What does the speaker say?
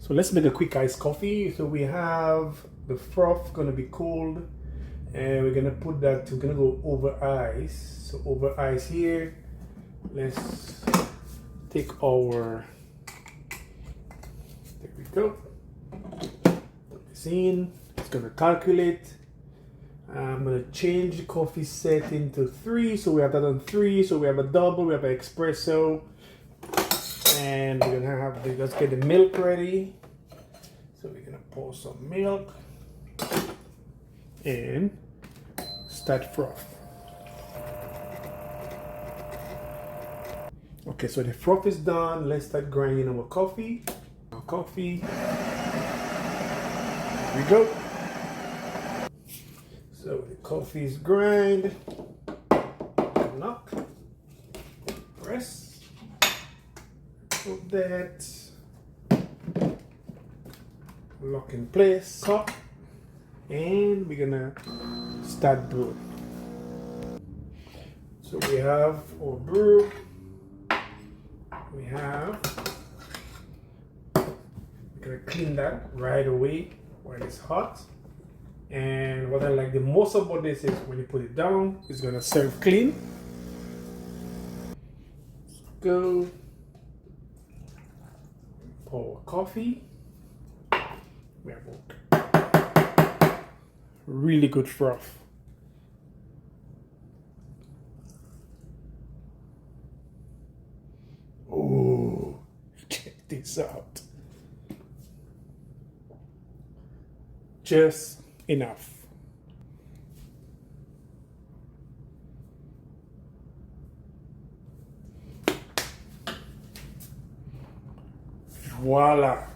So let's make a quick iced coffee. So we have the froth gonna be cold, and we're gonna put that. We're gonna go over ice. So over ice here. Let's take our. There we go. Put this in. It's gonna calculate. I'm gonna change the coffee setting to 3. So we have that on 3. So we have a double. We have an espresso. And we're gonna have let's get the milk ready. So we're gonna pour some milk and start froth. Okay, so the froth is done. Let's start grinding our coffee. Our coffee. Here we go. So the coffee is grind. Knock. Press. Put that, lock in place, cup, and we're gonna start brewing. So we have our brew. We're gonna clean that right away while it's hot. And what I like the most about this is when you put it down, it's gonna serve clean. Let's go. Pour coffee. We have really good froth. Oh, check this out. Just enough. Voila.